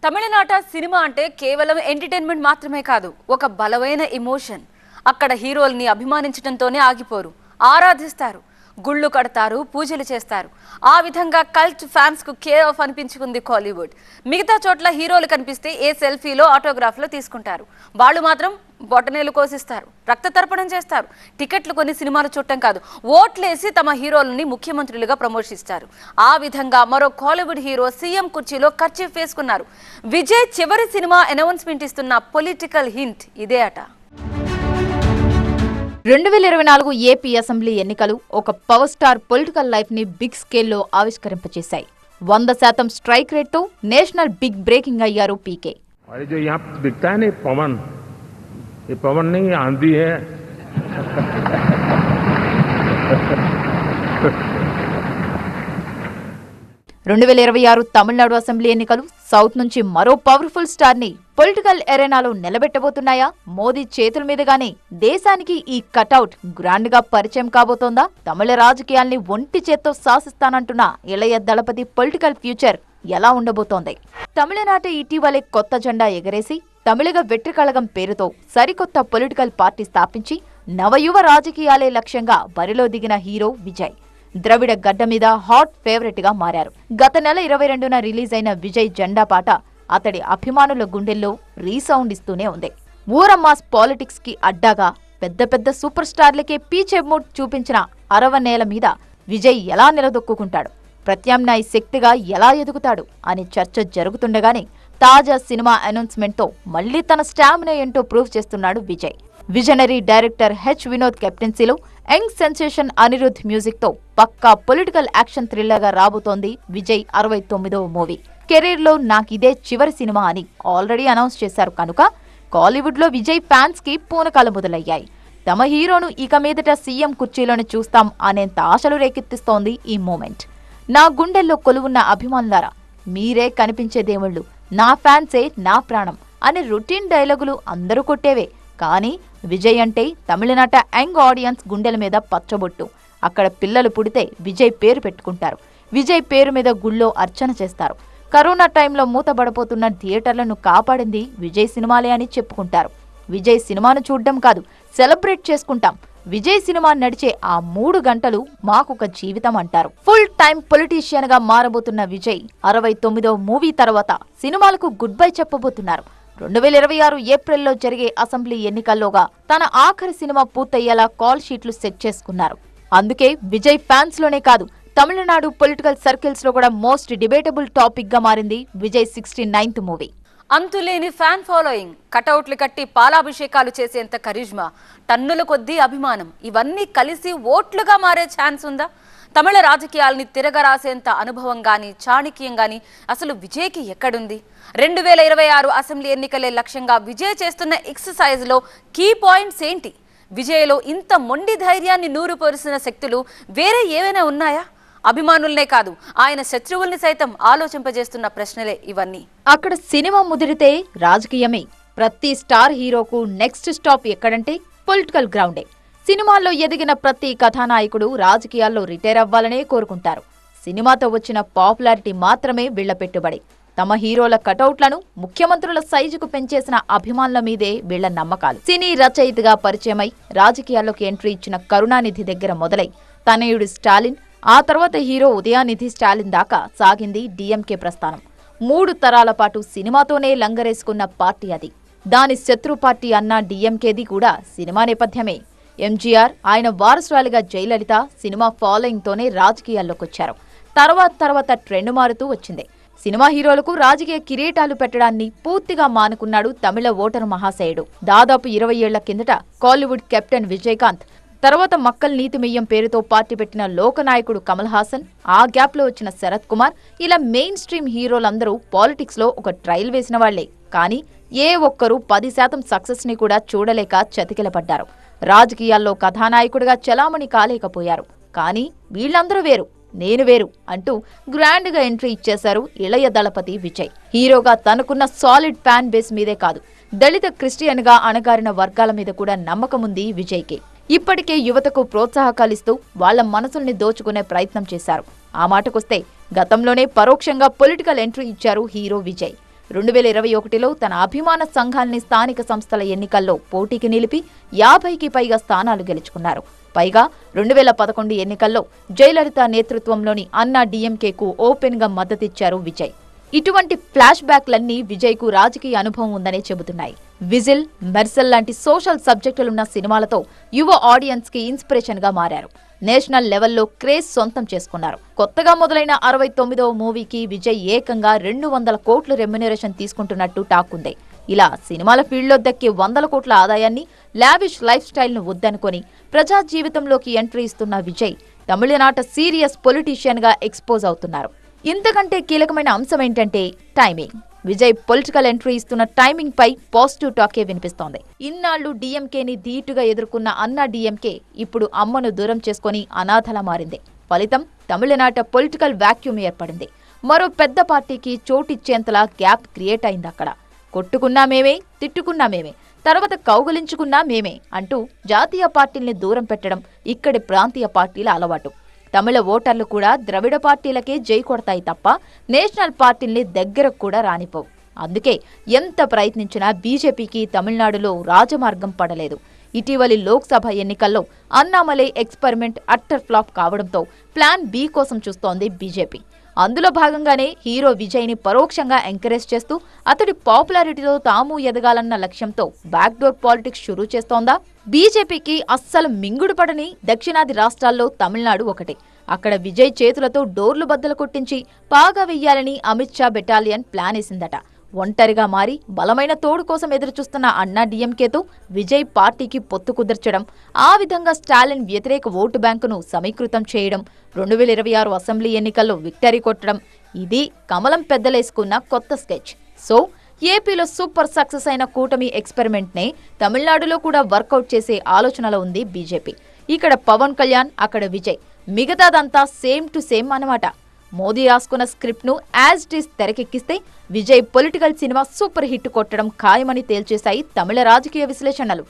తమిళనాట సినిమా అంటే కేవలం ఎంటర్టైన్మెంట్ మాత్రమే కాదు, ఒక బలమైన ఎమోషన్. అక్కడ హీరోల్ని అభిమానించడంతోనే ఆగిపోరు, ఆరాధిస్తారు, గుళ్ళు కడతారు, పూజలు చేస్తారు. ఆ విధంగా కల్ట్ ఫ్యాన్స్ కు కేర్ ఆఫ్ అనిపించుకుంది కాలీవుడ్. మిగతా చోట్ల హీరోలు కనిపిస్తే ఏ సెల్ఫీలో ఆటోగ్రాఫ్లో తీసుకుంటారు, వాళ్ళు మాత్రం బొటనేలు కోసిస్తారు, రక్త తర్పణం చేస్తారు. టికెట్లు కొని సినిమాలు చూడటం కాదు, ఓట్లేసి తమ హీరోలని ముఖ్యమంత్రులుగా ప్రమోషిస్తారు. ఆ విధంగా మరో కాలీవుడ్ హీరో సీఎం కుర్చీలో కర్చీఫ్ వేసుకున్నారు. విజయ్ చివరి సినిమా అనౌన్స్మెంట్ ఇస్తున్న పొలిటికల్ హింట్ ఇదే అట. 2024 ఏపీ అసెంబ్లీ ఎన్నికలు ఒక పవర్ స్టార్ పొలిటికల్ లైఫ్ ని బిగ్ స్కేల్లో ఆవిష్కరింపచేశాయి. 100% స్ట్రైక్ రేట్ తో నేషనల్ బిగ్ బ్రేకింగ్ అయ్యారు పీకే. ये पवन नहीं आंधी है. 2026 తమిళనాడు అసెంబ్లీ ఎన్నికలు సౌత్ నుంచి మరో పవర్ఫుల్ స్టార్ ని పొలిటికల్ ఎరేనాలో నిలబెట్టబోతున్నాయా? మోదీ చేతుల మీదుగానే దేశానికి ఈ కటౌట్ గ్రాండ్ గా పరిచయం కాబోతోందా? తమిళ రాజకీయాల్ని ఒంటి చేత్తో శాసిస్తానంటున్న ఇళయ దళపతి పొలిటికల్ ఫ్యూచర్ ఎలా ఉండబోతోంది? తమిళనాట ఇటీవలే కొత్త జెండా ఎగరేసి తమిళగ వెట్రికళగం పేరుతో సరికొత్త పొలిటికల్ పార్టీ స్థాపించి నవయువ రాజకీయాలే లక్ష్యంగా బరిలో దిగిన హీరో విజయ్ ద్రవిడ గడ్డ మీద హాట్ ఫేవరెట్ గా మారారు. గత నెల 22న రిలీజ్ అయిన విజయ్ జెండా పాట అతడి అభిమానుల గుండెల్లో రీసౌండ్ ఇస్తూనే ఉంది. ఊరమ్మాస్ పాలిటిక్స్ కి అడ్డాగా పెద్ద పెద్ద సూపర్ స్టార్లకే పీచే మూడ్ చూపించిన అరవనేల మీద విజయ్ ఎలా నిలదొక్కుంటాడు, ప్రత్యామ్నాయ శక్తిగా ఎలా ఎదుగుతాడు అనే చర్చ జరుగుతుండగానే తాజా సినిమా అనౌన్స్మెంట్ తో మళ్లీ తన స్టామినా ఏంటో ప్రూవ్ చేస్తున్నాడు Vijay. Visionary director H Vinoth కెప్టెన్సీలో యంగ్ సెన్సేషన్ అనిరుద్ధ్ మ్యూజిక్ తో పక్కా పొలిటికల్ యాక్షన్ థ్రిల్లర్ గా రాబోతోంది విజయ్ 69వ మూవీ. కెరీర్ లో నాకిదే చివరి సినిమా అని ఆల్రెడీ అనౌన్స్ చేశారు కనుక కాలీవుడ్ లో విజయ్ ఫ్యాన్స్ కి పూనకాలు మొదలయ్యాయి. తమ హీరోను ఇక మీదట సీఎం కుర్చీలోనే చూస్తాం అనేంత ఆశలు రేకెత్తిస్తోంది ఈ మూమెంట్. నా గుండెల్లో కొలువున్న అభిమానులారా, మీరే కనిపించే దేవుళ్ళు, నా ఫ్యాన్సే నా ప్రాణం అనే రొటీన్ డైలాగులు అందరూ కొట్టేవే. కానీ విజయ్ అంటే తమిళనాట యంగ్ ఆడియన్స్ గుండెల మీద పచ్చబొట్టు. అక్కడ పిల్లలు పుడితే విజయ్ పేరు పెట్టుకుంటారు, విజయ్ పేరు మీద గుళ్ళో అర్చన చేస్తారు. కరోనా టైంలో మూతబడిపోతున్న థియేటర్లను కాపాడింది విజయ్ సినిమాలే అని చెప్పుకుంటారు. విజయ్ సినిమాను చూడ్డం కాదు, సెలబ్రేట్ చేసుకుంటాం. విజయ్ సినిమా నడిచే ఆ 3 గంటలు మాకొక జీవితం అంటారు. ఫుల్ టైం పొలిటీషియన్ గా మారబోతున్న విజయ్ 69వ మూవీ తర్వాత సినిమాలకు గుడ్ బై చెప్పబోతున్నారు. 2026 ఏప్రిల్లో జరిగే అసెంబ్లీ ఎన్నికల్లోగా తన ఆఖరి సినిమా పూర్తయ్యేలా కాల్ షీట్లు సెట్ చేసుకున్నారు. అందుకే విజయ్ ఫ్యాన్స్ లోనే కాదు, తమిళనాడు పొలిటికల్ సర్కిల్స్ లో కూడా మోస్ట్ డిబేటబుల్ టాపిక్ గా మారింది విజయ్ 69th మూవీ. అంతులేని ఫ్యాన్ ఫాలోయింగ్, కటౌట్లు కట్టి పాలాభిషేకాలు చేసేంత కరిజ్మా, టన్నుల కొద్దీ అభిమానం, ఇవన్నీ కలిసి ఓట్లుగా మారే ఛాన్స్ ఉందా? తమిళ రాజకీయాల్ని తిరగరాసేంత అనుభవం గాని, చాణక్యం గాని అసలు విజయ్కి ఎక్కడుంది? 2026 అసెంబ్లీ ఎన్నికలే లక్ష్యంగా విజయ్ చేస్తున్న ఎక్సర్సైజ్ లో కీ పాయింట్స్ ఏంటి? విజయ్లో ఇంత మొండి ధైర్యాన్ని నూరుపోసిన శక్తులు వేరే ఏవైనా ఉన్నాయా? అభిమానులనే కాదు, ఆయన శత్రువుల్ని సైతం ఆలోచింపజేస్తున్న ప్రశ్నలే ఇవన్నీ. అక్కడ సినిమా ముదిరితే రాజకీయమే. ప్రతి స్టార్ హీరోకు నెక్స్ట్ స్టాప్ ఎక్కడంటే పొలిటికల్ గ్రౌండే. సినిమాల్లో ఎదిగిన ప్రతి కథానాయకుడు రాజకీయాల్లో రిటైర్ అవ్వాలనే కోరుకుంటారు. సినిమాతో వచ్చిన పాపులారిటీ మాత్రమే వీళ్ల పెట్టుబడి. తమ హీరోల కటౌట్లను ముఖ్యమంత్రుల సైజుకు పెంచేసిన అభిమానుల మీదే వీళ్ల నమ్మకాలు. సినీ రచయితగా పరిచయమై రాజకీయాల్లోకి ఎంట్రీ ఇచ్చిన కరుణానిధి దగ్గర మొదలై తనయుడు స్టాలిన్, ఆ తర్వాత హీరో ఉదయానిధి స్టాలిన్ దాకా సాగింది డీఎంకే ప్రస్థానం. 3 తరాల పాటు సినిమాతోనే లంగరేసుకున్న పార్టీ అది. దాని శత్రు పార్టీ అన్న డీఎంకేది కూడా సినిమా నేపథ్యమే. ఎంజీఆర్, ఆయన వారసురాలిగా జయలలిత సినిమా ఫాలోయింగ్ తోనే రాజకీయాల్లోకొచ్చారు. తర్వాత ట్రెండ్ మారుతూ వచ్చింది. సినిమా హీరోలకు రాజకీయ కిరీటాలు పెట్టడాన్ని పూర్తిగా మానుకున్నాడు తమిళ ఓటరు మహాశయుడు. దాదాపు 20 ఏళ్ల కిందట కాలీవుడ్ కెప్టెన్ విజయకాంత్, తర్వాత మక్కల్ నీతిమయ్యం పేరుతో పార్టీ పెట్టిన లోకనాయకుడు కమల్ హాసన్, ఆ గ్యాప్ లో వచ్చిన శరత్ కుమార్, ఇలా మెయిన్ స్ట్రీమ్ హీరోలందరూ పాలిటిక్స్ లో ఒక ట్రయల్ వేసిన వాళ్లే. కానీ ఏ ఒక్కరూ 10% సక్సెస్ ని కూడా చూడలేక చతికిలపడ్డారు. రాజకీయాల్లో కథానాయకుడిగా చలామణి కాలేకపోయారు. కానీ వీళ్లందరూ వేరు, నేను వేరు అంటూ గ్రాండ్ గా ఎంట్రీ ఇచ్చేశారు ఇళయ దళపతి విజయ్. హీరోగా తనకున్న సాలిడ్ ఫ్యాన్ బేస్ మీదే కాదు, దళిత క్రిస్టియన్ గా అణగారిన వర్గాల మీద కూడా నమ్మకముంది విజయ్కి. ఇప్పటికే యువతకు ప్రోత్సాహకాలిస్తూ వాళ్ల మనసుల్ని దోచుకునే ప్రయత్నం చేశారు. ఆ మాటకొస్తే గతంలోనే పరోక్షంగా పొలిటికల్ ఎంట్రీ ఇచ్చారు హీరో విజయ్. 2021లో తన అభిమాన సంఘాల్ని స్థానిక సంస్థల ఎన్నికల్లో పోటీకి నిలిపి 50కి పైగా స్థానాలు గెలుచుకున్నారు. పైగా 2011 ఎన్నికల్లో జయలలిత నేతృత్వంలోని అన్నా డీఎంకేకు ఓపెన్ గా మద్దతిచ్చారు విజయ్. ఇటువంటి ఫ్లాష్ బ్యాక్లన్నీ విజయ్ కు రాజకీయ అనుభవం ఉందనే చెబుతున్నాయి. విజిల్, మెర్సల్ లాంటి సోషల్ సబ్జెక్టులున్న సినిమాలతో యువ ఆడియన్స్ కి ఇన్స్పిరేషన్ గా మారారు. నేషనల్ లెవెల్లో క్రేజ్ సొంతం చేసుకున్నారు. కొత్తగా మొదలైన 69వ మూవీకి విజయ్ ఏకంగా 200 కోట్ల రెమ్యునరేషన్ తీసుకుంటున్నట్టు టాక్ ఉంది. ఇలా సినిమాల ఫీల్డ్లో దక్కే 100 కోట్ల ఆదాయాన్ని లావిష్ లైఫ్ స్టైల్ ను వద్దనుకొని ప్రజా జీవితంలోకి ఎంట్రీ ఇస్తున్న విజయ్ తమిళనాట సీరియస్ పొలిటీషియన్ గా ఎక్స్పోజ్ అవుతున్నారు. ఇంతకంటే కీలకమైన అంశం ఏంటంటే టైమింగ్. విజయ్ పొలిటికల్ ఎంట్రీ ఇస్తున్న టైమింగ్ పై పాజిటివ్ టాకే వినిపిస్తోంది. ఇన్నాళ్లు డీఎంకేని ధీటుగా ఎదుర్కొన్న అన్నా డీఎంకే ఇప్పుడు అమ్మను దూరం చేసుకుని అనాథలా మారింది. ఫలితం తమిళనాట పొలిటికల్ వాక్యూమ్ ఏర్పడింది. మరో పెద్ద పార్టీకి చోటిచ్చేంతలా గ్యాప్ క్రియేట్ అయింది. అక్కడ కొట్టుకున్నా మేమే, తిట్టుకున్నా మేమే, తర్వాత కౌగలించుకున్నా మేమే అంటూ జాతీయ పార్టీల్ని దూరం పెట్టడం ఇక్కడి ప్రాంతీయ పార్టీల అలవాటు. తమిళ ఓటర్లు కూడా ద్రవిడ పార్టీలకే జై కొడతాయి తప్ప నేషనల్ పార్టీల్ని దగ్గరకు కూడా రానిపోవు. అందుకే ఎంత ప్రయత్నించినా బీజేపీకి తమిళనాడులో రాజమార్గం పడలేదు. ఇటీవలి లోక్సభ ఎన్నికల్లో అన్నామలై ఎక్స్పెరిమెంట్ అట్టర్ ఫ్లాప్ కావడంతో ప్లాన్ బి కోసం చూస్తోంది బీజేపీ. అందులో భాగంగానే హీరో విజయ్ని పరోక్షంగా ఎంకరేజ్ చేస్తూ అతడి పాపులారిటీతో తాము ఎదగాలన్న లక్ష్యంతో బ్యాక్డోర్ పాలిటిక్స్ షురూ చేస్తోందా? బీజేపీకి అస్సలు మింగుడు పడని దక్షిణాది రాష్ట్రాల్లో తమిళనాడు ఒకటి. అక్కడ విజయ్ చేతులతో డోర్లు బద్దలు కొట్టించి పాగా వెయ్యాలని అమిత్ షా బెటాలియన్ ప్లాన్ వేసిందట. ఒంటరిగా మారి బలమైన తోడు కోసం ఎదురుచూస్తున్న అన్నా డీఎంకేతో విజయ్ పార్టీకి పొత్తు కుదర్చడం, ఆ విధంగా స్టాలిన్ వ్యతిరేక ఓటు బ్యాంకును సమీకృతం చేయడం, 2026 అసెంబ్లీ ఎన్నికల్లో విక్టరీ కొట్టడం, ఇది కమలం పెద్దలేసుకున్న కొత్త స్కెచ్. సో ఏపీలో సూపర్ సక్సెస్ అయిన కూటమి ఎక్స్పెరిమెంట్ నే తమిళనాడులో కూడా వర్కౌట్ చేసే ఆలోచనలో ఉంది బీజేపీ. ఇక్కడ పవన్ కళ్యాణ్, అక్కడ విజయ్, మిగతాదంతా సేమ్ టు సేమ్ అన్నమాట. మోదీ రాసుకున్న స్క్రిప్ట్ ను యాజ్ ఇట్ ఈస్ తెరకెక్కిస్తే Vijay political cinema super hit కొట్టడం ఖాయమని తేల్చేశాయి తమిళ రాజకీయ విశ్లేషణలు.